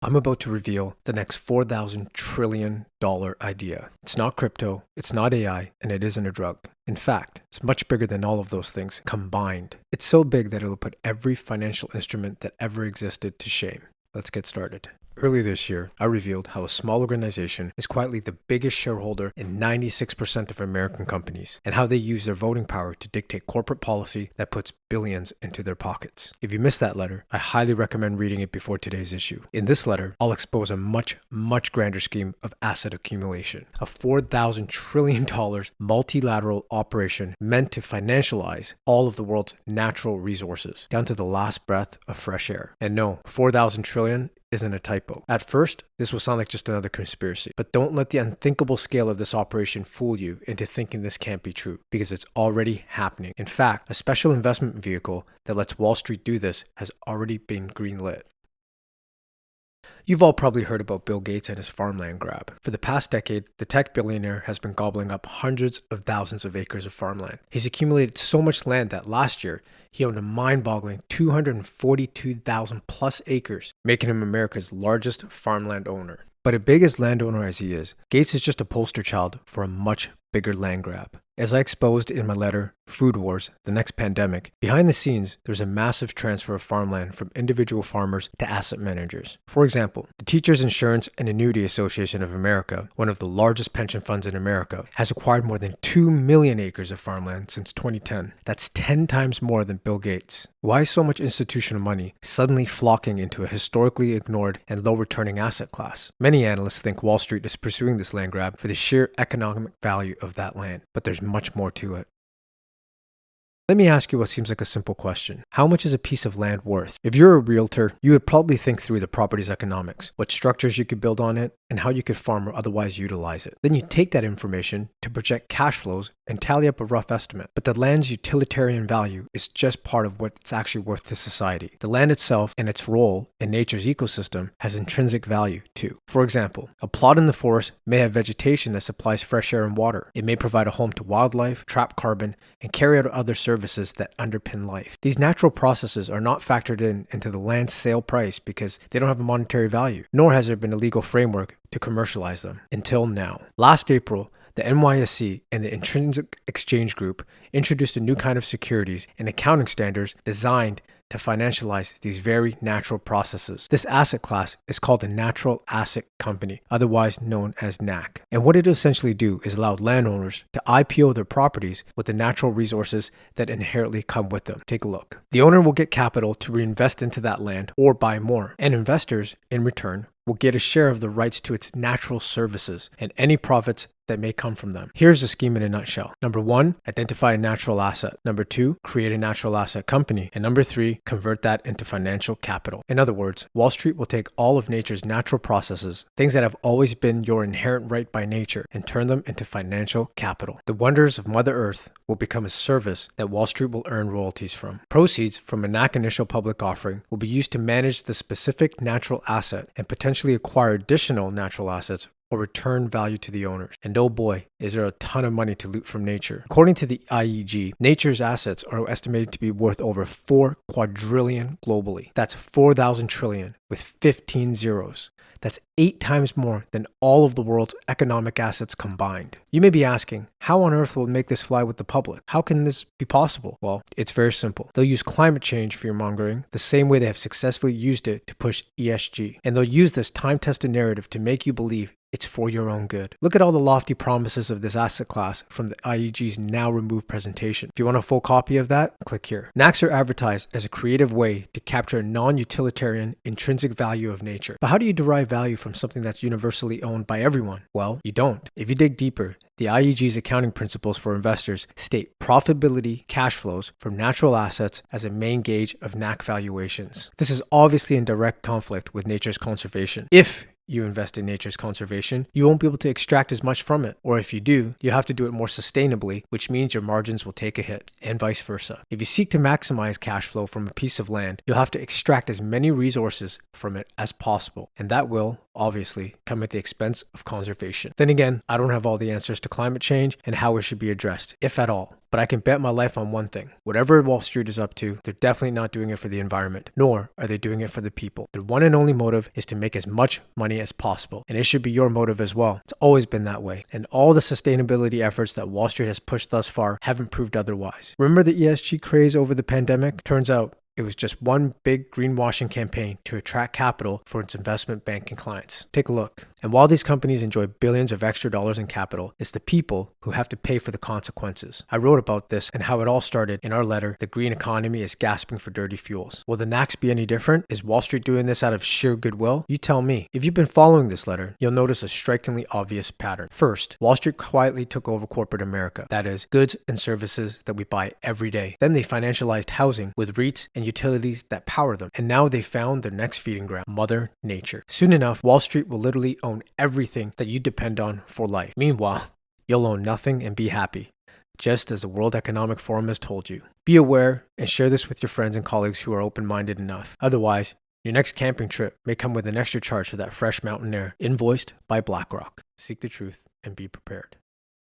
I'm about to reveal the next $4,000 trillion idea. It's not crypto, it's not AI, and it isn't a drug. In fact, it's much bigger than all of those things combined. It's so big that it'll put every financial instrument that ever existed to shame. Let's get started. Earlier this year, I revealed how a small organization is quietly the biggest shareholder in 96% of American companies, and how they use their voting power to dictate corporate policy that puts billions into their pockets. If you missed that letter, I highly recommend reading it before today's issue. In this letter, I'll expose a much grander scheme of asset accumulation, a $4,000 trillion multilateral operation meant to financialize all of the world's natural resources, down to the last breath of fresh air. And no, 4,000 trillion isn't a typo. At first, this will sound like just another conspiracy, but don't let the unthinkable scale of this operation fool you into thinking this can't be true, because it's already happening. In fact, a special investment vehicle that lets Wall Street do this has already been greenlit. You've all probably heard about Bill Gates and his farmland grab. For the past decade, the tech billionaire has been gobbling up hundreds of thousands of acres of farmland. He's accumulated so much land that last year, he owned a mind-boggling 242,000 plus acres, making him America's largest farmland owner. But as big as landowner as he is, Gates is just a poster child for a much bigger land grab. As I exposed in my letter, Food Wars, the Next Pandemic, behind the scenes, there's a massive transfer of farmland from individual farmers to asset managers. For example, the Teachers Insurance and Annuity Association of America, one of the largest pension funds in America, has acquired more than 2 million acres of farmland since 2010. That's 10 times more than Bill Gates. Why is so much institutional money suddenly flocking into a historically ignored and low-returning asset class? Many analysts think Wall Street is pursuing this land grab for the sheer economic value of that land, but there's much more to it. Let me ask you what seems like a simple question. How much is a piece of land worth? If you're a realtor, you would probably think through the property's economics, what structures you could build on it, and how you could farm or otherwise utilize it. Then you take that information to project cash flows and tally up a rough estimate. But the land's utilitarian value is just part of what it's actually worth to society. The land itself and its role in nature's ecosystem has intrinsic value too. For example, a plot in the forest may have vegetation that supplies fresh air and water. It may provide a home to wildlife, trap carbon, and carry out other services that underpin life. These natural processes are not factored into the land's sale price because they don't have a monetary value, nor has there been a legal framework to commercialize them until now. Last April, the NYSE and the Intrinsic Exchange Group introduced a new kind of securities and accounting standards designed to financialize these very natural processes. This asset class is called a natural asset company, otherwise known as Knack. And what it essentially do is allow landowners to IPO their properties with the natural resources that inherently come with them. Take a look. The owner will get capital to reinvest into that land or buy more, and investors, in return, will get a share of the rights to its natural services and any profits that may come from them. Here's the scheme in a nutshell. Number 1, identify a natural asset. Number 2, create a natural asset company. And number 3, convert that into financial capital. In other words, Wall Street will take all of nature's natural processes, things that have always been your inherent right by nature, and turn them into financial capital. The wonders of Mother Earth will become a service that Wall Street will earn royalties from. Proceeds from a Knack initial public offering will be used to manage the specific natural asset and potentially acquire additional natural assets or return value to the owners. And oh boy, is there a ton of money to loot from nature. According to the IEG, nature's assets are estimated to be worth over 4 quadrillion globally. That's 4,000 trillion with 15 zeros. That's 8 times more than all of the world's economic assets combined. You may be asking, how on earth will it make this fly with the public? How can this be possible? Well, it's very simple. They'll use climate change fear-mongering the same way they have successfully used it to push ESG. And they'll use this time-tested narrative to make you believe it's for your own good. Look at all the lofty promises of this asset class from the IEG's now removed presentation. If you want a full copy of that, click here. Knacks are advertised as a creative way to capture a non-utilitarian intrinsic value of nature. But how do you derive value from something that's universally owned by everyone? Well, you don't. If you dig deeper, the IEG's accounting principles for investors state profitability cash flows from natural assets as a main gauge of Knack valuations. This is obviously in direct conflict with nature's conservation. If you invest in nature's conservation, you won't be able to extract as much from it. Or if you do, you have to do it more sustainably, which means your margins will take a hit, and vice versa. If you seek to maximize cash flow from a piece of land, you'll have to extract as many resources from it as possible, and that will, obviously, come at the expense of conservation. Then again, I don't have all the answers to climate change and how it should be addressed, if at all. But I can bet my life on one thing. Whatever Wall Street is up to, they're definitely not doing it for the environment, nor are they doing it for the people. Their one and only motive is to make as much money as possible. And it should be your motive as well. It's always been that way. And all the sustainability efforts that Wall Street has pushed thus far haven't proved otherwise. Remember the ESG craze over the pandemic? Turns out it was just one big greenwashing campaign to attract capital for its investment banking clients. Take a look. And while these companies enjoy billions of extra dollars in capital, it's the people who have to pay for the consequences. I wrote about this and how it all started in our letter, The Green Economy is Gasping for Dirty Fuels. Will the Knacks be any different? Is Wall Street doing this out of sheer goodwill? You tell me. If you've been following this letter, you'll notice a strikingly obvious pattern. First, Wall Street quietly took over corporate America, that is, goods and services that we buy every day. Then they financialized housing with REITs and utilities that power them. And now they found their next feeding ground, Mother Nature. Soon enough, Wall Street will literally own everything that you depend on for life. Meanwhile, you'll own nothing and be happy, just as the World Economic Forum has told you. Be aware and share this with your friends and colleagues who are open-minded enough. Otherwise, your next camping trip may come with an extra charge for that fresh mountain air, invoiced by BlackRock. Seek the truth and be prepared.